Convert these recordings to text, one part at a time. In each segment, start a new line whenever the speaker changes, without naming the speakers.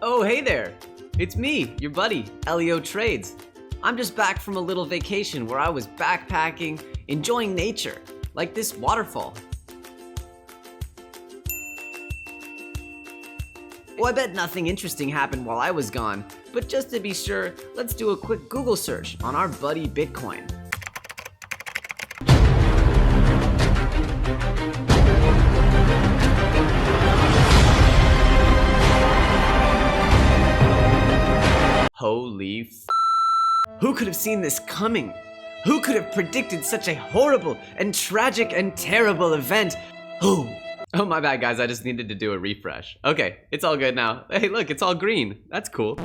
Oh, hey there! It's me, your buddy, Elio Trades. I'm just back from a little vacation where I was backpacking, enjoying nature, like this waterfall. Well, I bet nothing interesting happened while I was gone, but just to be sure, let's do a quick Google search on our buddy Bitcoin. Holy f***. Who could have seen this coming? Who could have predicted such a horrible and tragic and terrible event? Who? Oh, my bad, guys. I just needed to do a refresh. Okay, it's all good now. Hey, look, it's all green. That's cool.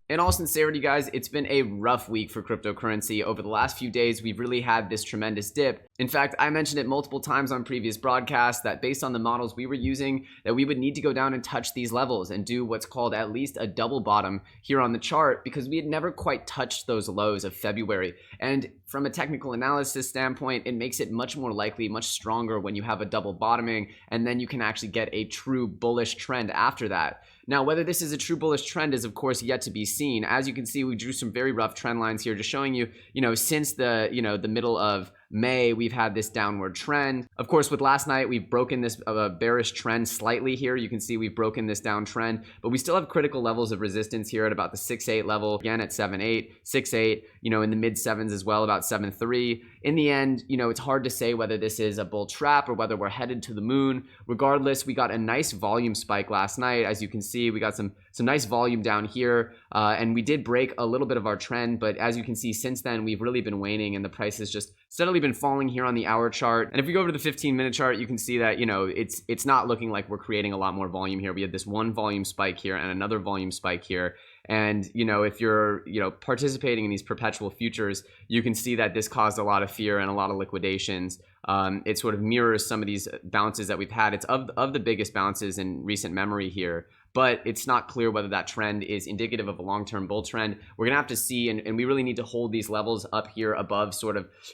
In all sincerity, guys, it's been a rough week for cryptocurrency. Over the last few days, we've really had this tremendous dip. In fact, I mentioned it multiple times on previous broadcasts that based on the models we were using, that we would need to go down and touch these levels and do what's called at least a double bottom here on the chart, because we had never quite touched those lows of February. And from a technical analysis standpoint, it makes it much more likely, much stronger when you have a double bottoming, and then you can actually get a true bullish trend after that. Now, whether this is a true bullish trend is, of course, yet to be seen. As you can see, we drew some very rough trend lines here, just showing you, since the middle of May, we've had this downward trend. Of course, with last night, we've broken this bearish trend slightly here. You can see we've broken this downtrend, but we still have critical levels of resistance here at about the 6.8 level, again at 7.8, 6.8, in the mid sevens as well, about 7.3. In the end, it's hard to say whether this is a bull trap or whether we're headed to the moon. Regardless, we got a nice volume spike last night. As you can see, we got some nice volume down here, and we did break a little bit of our trend, but as you can see, since then, we've really been waning, and the price has just steadily been falling here on the hour chart. And if we go over to the 15-minute chart, you can see that, it's not looking like we're creating a lot more volume here. We had this one volume spike here and another volume spike here. And, if you're, participating in these perpetual futures, you can see that this caused a lot of fear and a lot of liquidations. It sort of mirrors some of these bounces that we've had. It's of the biggest bounces in recent memory here, but it's not clear whether that trend is indicative of a long-term bull trend. We're gonna have to see, and we really need to hold these levels up here above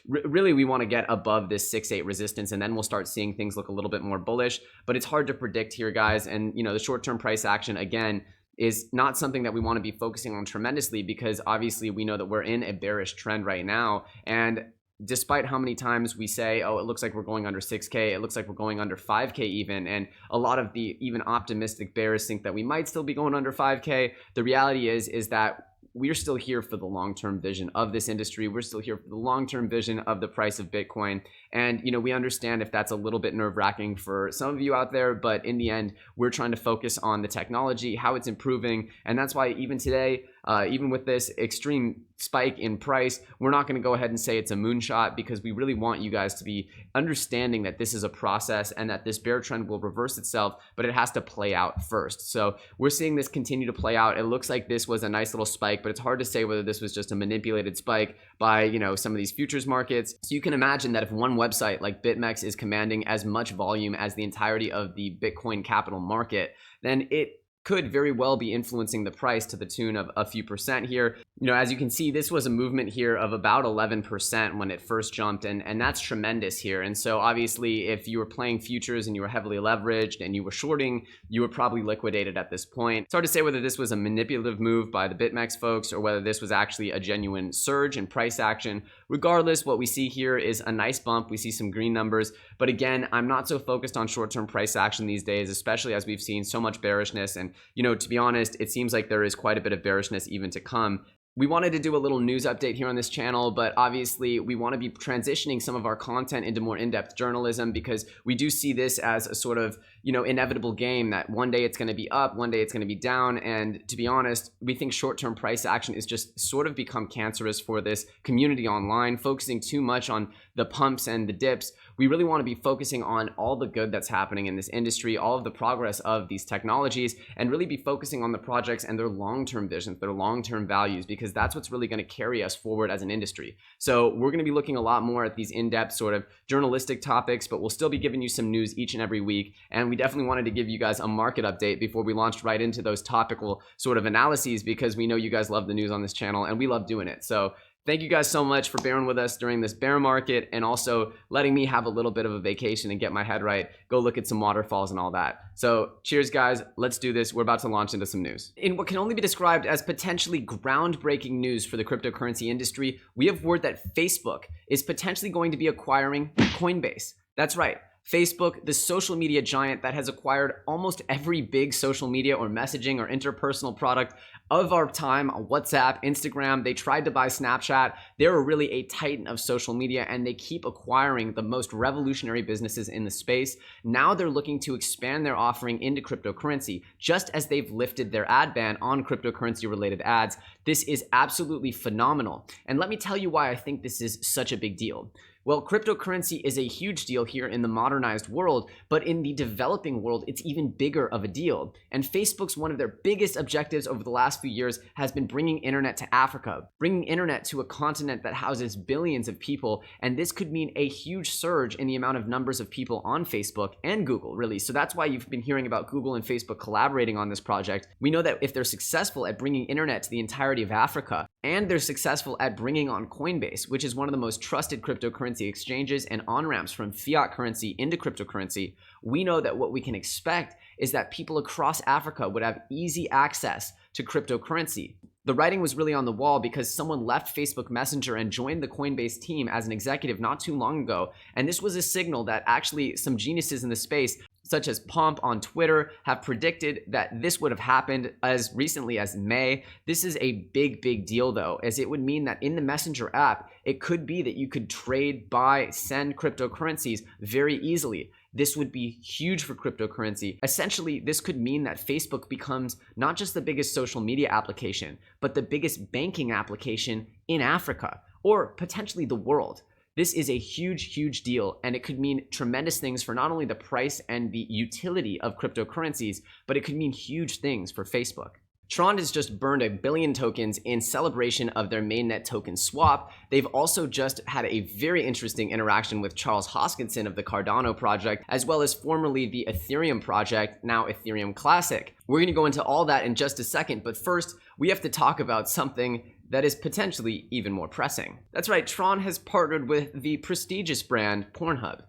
really we wanna get above this 6.8 resistance, and then we'll start seeing things look a little bit more bullish, but it's hard to predict here, guys. And, the short-term price action, again, is not something that we want to be focusing on tremendously, because obviously we know that we're in a bearish trend right now. And despite how many times we say, oh, it looks like we're going under 6K, it looks like we're going under 5K even, and a lot of the even optimistic bears think that we might still be going under 5K, the reality is that we're still here for the long-term vision of this industry. We're still here for the long-term vision of the price of Bitcoin. And, we understand if that's a little bit nerve-wracking for some of you out there, but in the end, we're trying to focus on the technology, how it's improving. And that's why even today, even with this extreme spike in price, we're not going to go ahead and say it's a moonshot, because we really want you guys to be understanding that this is a process and that this bear trend will reverse itself, but it has to play out first. So we're seeing this continue to play out. It looks like this was a nice little spike, but it's hard to say whether this was just a manipulated spike by, some of these futures markets. So you can imagine that if one website like BitMEX is commanding as much volume as the entirety of the Bitcoin capital market, then it could very well be influencing the price to the tune of a few percent here. As you can see, this was a movement here of about 11% when it first jumped, and that's tremendous here. And so obviously, if you were playing futures and you were heavily leveraged and you were shorting, you were probably liquidated at this point. It's hard to say whether this was a manipulative move by the BitMEX folks or whether this was actually a genuine surge in price action. Regardless, what we see here is a nice bump. We see some green numbers, but again, I'm not so focused on short-term price action these days, especially as we've seen so much bearishness. And to be honest, it seems like there is quite a bit of bearishness even to come. We wanted to do a little news update here on this channel, but obviously we want to be transitioning some of our content into more in-depth journalism, because we do see this as a sort of, inevitable game that one day it's going to be up, one day it's going to be down. And to be honest, we think short-term price action is just sort of become cancerous for this community online, focusing too much on the pumps and the dips. We really want to be focusing on all the good that's happening in this industry, all of the progress of these technologies, and really be focusing on the projects and their long-term visions, their long-term values, because that's what's really going to carry us forward as an industry. So we're going to be looking a lot more at these in-depth sort of journalistic topics, but we'll still be giving you some news each and every week. And we definitely wanted to give you guys a market update before we launched right into those topical sort of analyses, because we know you guys love the news on this channel and we love doing it. So Thank you guys so much for bearing with us during this bear market and also letting me have a little bit of a vacation and get my head right, go look at some waterfalls and all that. So cheers guys, let's do this. We're about to launch into some news. In what can only be described as potentially groundbreaking news for the cryptocurrency industry, we have word that Facebook is potentially going to be acquiring Coinbase. That's right. Facebook, the social media giant that has acquired almost every big social media or messaging or interpersonal product of our time, WhatsApp, Instagram. They tried to buy Snapchat. They're really a titan of social media, and they keep acquiring the most revolutionary businesses in the space. Now they're looking to expand their offering into cryptocurrency, just as they've lifted their ad ban on cryptocurrency related ads. This is absolutely phenomenal. And let me tell you why I think this is such a big deal. Well, cryptocurrency is a huge deal here in the modernized world, but in the developing world, it's even bigger of a deal. And Facebook's one of their biggest objectives over the last few years has been bringing internet to Africa, bringing internet to a continent that houses billions of people. And this could mean a huge surge in the amount of numbers of people on Facebook and Google, really. So that's why you've been hearing about Google and Facebook collaborating on this project. We know that if they're successful at bringing internet to the entirety of Africa, and they're successful at bringing on Coinbase, which is one of the most trusted cryptocurrency exchanges and on-ramps from fiat currency into cryptocurrency, we know that what we can expect is that people across Africa would have easy access to cryptocurrency. The writing was really on the wall because someone left Facebook Messenger and joined the Coinbase team as an executive not too long ago. And this was a signal that actually some geniuses in the space, such as Pomp on Twitter, have predicted that this would have happened as recently as May. This is a big, big deal though, as it would mean that in the Messenger app, it could be that you could trade, buy, send cryptocurrencies very easily. This would be huge for cryptocurrency. Essentially, this could mean that Facebook becomes not just the biggest social media application, but the biggest banking application in Africa, or potentially the world. This is a huge, huge deal, and it could mean tremendous things for not only the price and the utility of cryptocurrencies, but it could mean huge things for Facebook. Tron has just burned 1 billion tokens in celebration of their mainnet token swap. They've also just had a very interesting interaction with Charles Hoskinson of the Cardano project, as well as formerly the Ethereum project, now Ethereum Classic. We're going to go into all that in just a second, but first, we have to talk about something that is potentially even more pressing. That's right, Tron has partnered with the prestigious brand Pornhub.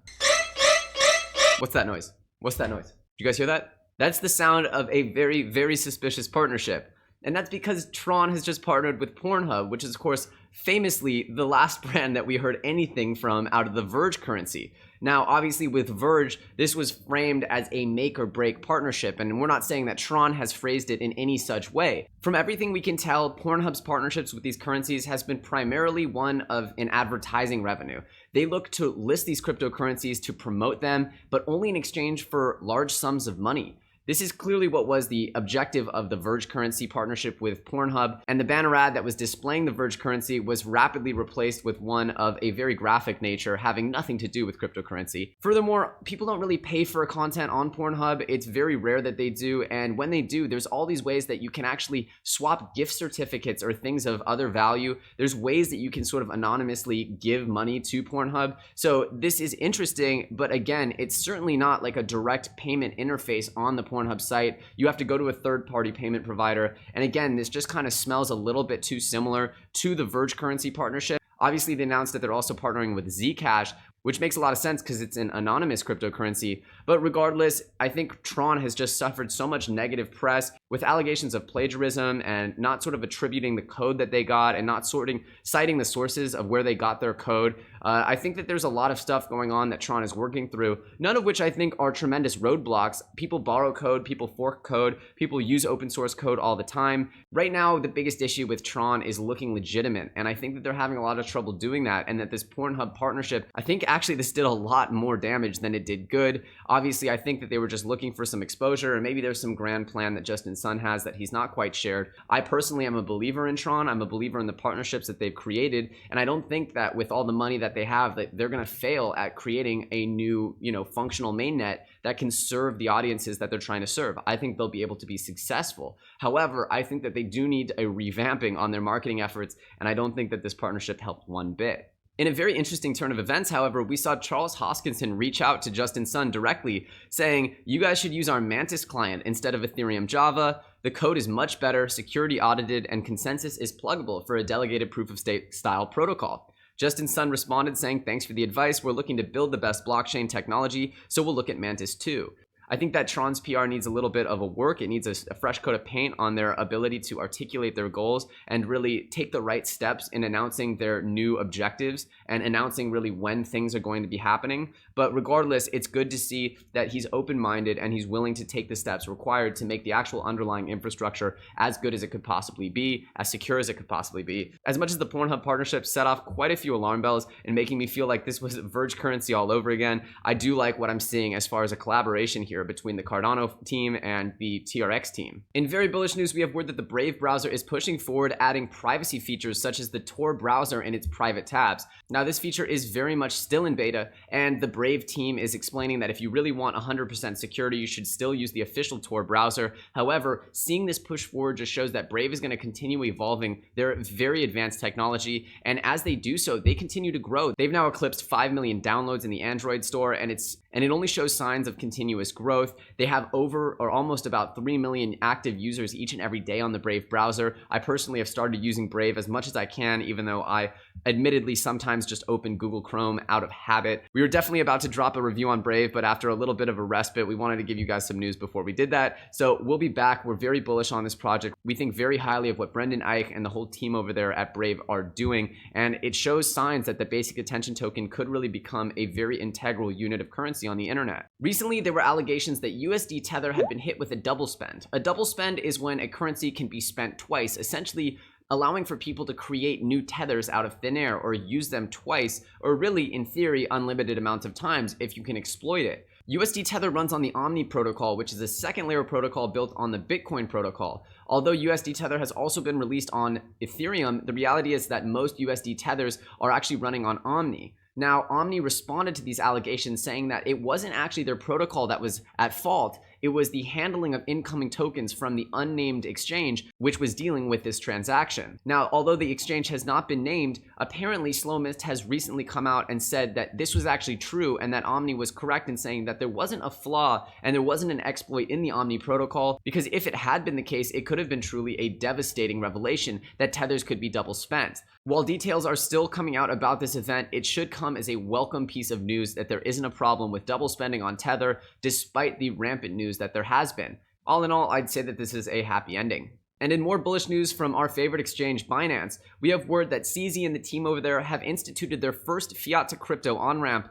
What's that noise? What's that noise? Did you guys hear that? That's the sound of a very, very suspicious partnership. And that's because Tron has just partnered with Pornhub, which is, of course, famously the last brand that we heard anything from out of the Verge currency. Now, obviously with Verge, this was framed as a make or break partnership, and we're not saying that Tron has phrased it in any such way. From everything we can tell, Pornhub's partnerships with these currencies has been primarily one of an advertising revenue. They look to list these cryptocurrencies to promote them, but only in exchange for large sums of money. This is clearly what was the objective of the Verge currency partnership with Pornhub, and the banner ad that was displaying the Verge currency was rapidly replaced with one of a very graphic nature having nothing to do with cryptocurrency. Furthermore, people don't really pay for content on Pornhub. It's very rare that they do, and when they do, there's all these ways that you can actually swap gift certificates or things of other value. There's ways that you can sort of anonymously give money to Pornhub. So this is interesting, but again, it's certainly not like a direct payment interface on the Pornhub site. You have to go to a third-party payment provider. And again, this just kind of smells a little bit too similar to the Verge currency partnership. Obviously, they announced that they're also partnering with Zcash, which makes a lot of sense because it's an anonymous cryptocurrency. But regardless, I think Tron has just suffered so much negative press with allegations of plagiarism and not sort of attributing the code that they got and not citing the sources of where they got their code. I think that there's a lot of stuff going on that Tron is working through, none of which I think are tremendous roadblocks. People borrow code, people fork code, people use open source code all the time. Right now, the biggest issue with Tron is looking legitimate, and I think that they're having a lot of trouble doing that, and that this Pornhub partnership, I think actually this did a lot more damage than it did good. Obviously, I think that they were just looking for some exposure, and maybe there's some grand plan that Justin Sun has that he's not quite shared. I personally am a believer in Tron. I'm a believer in the partnerships that they've created, and I don't think that with all the money that they have, that they're going to fail at creating a new, functional mainnet that can serve the audiences that they're trying to serve. I think they'll be able to be successful. However, I think that they do need a revamping on their marketing efforts, and I don't think that this partnership helped one bit. In a very interesting turn of events, however, we saw Charles Hoskinson reach out to Justin Sun directly, saying, "You guys should use our Mantis client instead of Ethereum Java. The code is much better, security audited, and consensus is pluggable for a delegated proof-of-stake style protocol." Justin Sun responded saying, "Thanks for the advice. We're looking to build the best blockchain technology, so we'll look at Mantis too." I think that Tron's PR needs a little bit of a work. It needs a fresh coat of paint on their ability to articulate their goals and really take the right steps in announcing their new objectives and announcing really when things are going to be happening. But regardless, it's good to see that he's open-minded and he's willing to take the steps required to make the actual underlying infrastructure as good as it could possibly be, as secure as it could possibly be. As much as the Pornhub partnership set off quite a few alarm bells and making me feel like this was Verge currency all over again, I do like what I'm seeing as far as a collaboration here between the Cardano team and the TRX team. In very bullish news, we have word that the Brave browser is pushing forward, adding privacy features such as the Tor browser in its private tabs. Now, this feature is very much still in beta, and the Brave team is explaining that if you really want 100% security, you should still use the official Tor browser. However, seeing this push forward just shows that Brave is going to continue evolving their very advanced technology, and as they do so, they continue to grow. They've now eclipsed 5 million downloads in the Android store, and it only shows signs of continuous growth. They have over or almost about 3 million active users each and every day on the Brave browser. I personally have started using Brave as much as I can, even though I admittedly sometimes just open Google Chrome out of habit. We were definitely about to drop a review on Brave, but after a little bit of a respite, we wanted to give you guys some news before we did that. So we'll be back. We're very bullish on this project. We think very highly of what Brendan Eich and the whole team over there at Brave are doing, and it shows signs that the basic attention token could really become a very integral unit of currency on the internet. Recently, there were allegations that USD Tether had been hit with a double spend. A double spend is when a currency can be spent twice, essentially allowing for people to create new tethers out of thin air or use them twice, or really, in theory, unlimited amounts of times if you can exploit it. USD Tether runs on the Omni protocol, which is a second layer protocol built on the Bitcoin protocol. Although USD Tether has also been released on Ethereum, the reality is that most USD Tethers are actually running on Omni. Now, Omni responded to these allegations saying that it wasn't actually their protocol that was at fault. It was the handling of incoming tokens from the unnamed exchange, which was dealing with this transaction. Now, although the exchange has not been named, apparently Slowmist has recently come out and said that this was actually true and that Omni was correct in saying that there wasn't a flaw and there wasn't an exploit in the Omni protocol, because if it had been the case, it could have been truly a devastating revelation that tethers could be double spent. While details are still coming out about this event, it should come as a welcome piece of news that there isn't a problem with double spending on Tether, despite the rampant news that there has been. All in all, I'd say that this is a happy ending. And in more bullish news from our favorite exchange, Binance, we have word that CZ and the team over there have instituted their first fiat to crypto on-ramp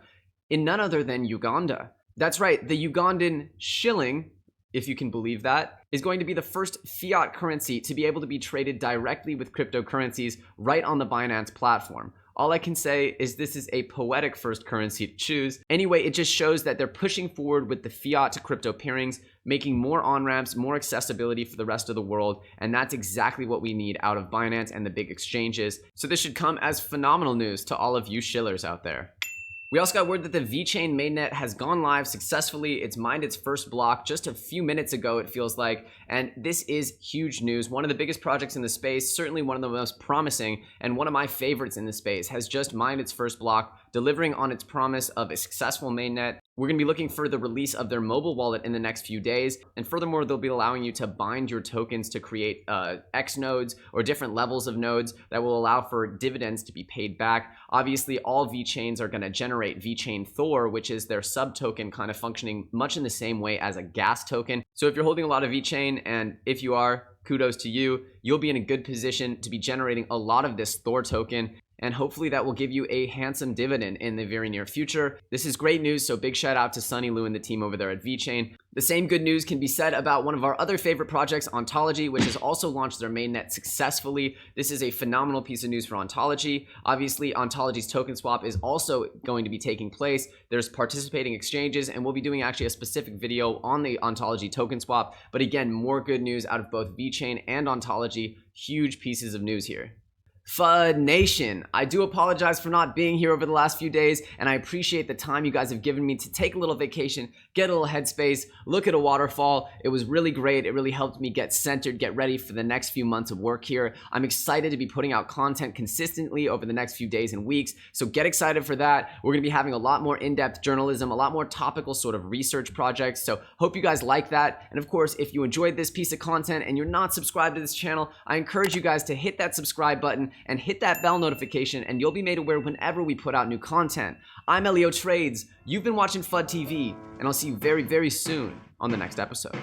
in none other than Uganda. That's right, the Ugandan shilling, if you can believe that, is going to be the first fiat currency to be able to be traded directly with cryptocurrencies right on the Binance platform. All I can say is this is a poetic first currency to choose. Anyway, it just shows that they're pushing forward with the fiat to crypto pairings, making more on-ramps, more accessibility for the rest of the world, and that's exactly what we need out of Binance and the big exchanges. So this should come as phenomenal news to all of you shillers out there. We also got word that the VeChain mainnet has gone live successfully. It's mined its first block just a few minutes ago, it feels like, and this is huge news. One of the biggest projects in the space, certainly one of the most promising, and one of my favorites in the space, has just mined its first block, delivering on its promise of a successful mainnet. We're going to be looking for the release of their mobile wallet in the next few days, and furthermore, they'll be allowing you to bind your tokens to create X nodes or different levels of nodes that will allow for dividends to be paid back. Obviously, all VeChains are going to generate VeChain Thor, which is their sub-token, kind of functioning much in the same way as a gas token. So if you're holding a lot of VeChain, and if you are, kudos to you, you'll be in a good position to be generating a lot of this Thor token, and hopefully that will give you a handsome dividend in the very near future. This is great news, so big shout out to Sunny Lou and the team over there at VeChain. The same good news can be said about one of our other favorite projects, Ontology, which has also launched their mainnet successfully. This is a phenomenal piece of news for Ontology. Obviously, Ontology's token swap is also going to be taking place. There's participating exchanges, and we'll be doing actually a specific video on the Ontology token swap. But again, more good news out of both VeChain and Ontology. Huge pieces of news here. FUD Nation, I do apologize for not being here over the last few days, and I appreciate the time you guys have given me to take a little vacation, get a little headspace, look at a waterfall. It was really great. It really helped me get centered, get ready for the next few months of work here. I'm excited to be putting out content consistently over the next few days and weeks, so get excited for that. We're going to be having a lot more in-depth journalism, a lot more topical sort of research projects, so hope you guys like that. And of course, if you enjoyed this piece of content and you're not subscribed to this channel, I encourage you guys to hit that subscribe button and hit that bell notification, and you'll be made aware whenever we put out new content. I'm Elio Trades, you've been watching FUD TV, and I'll see you very, very soon on the next episode.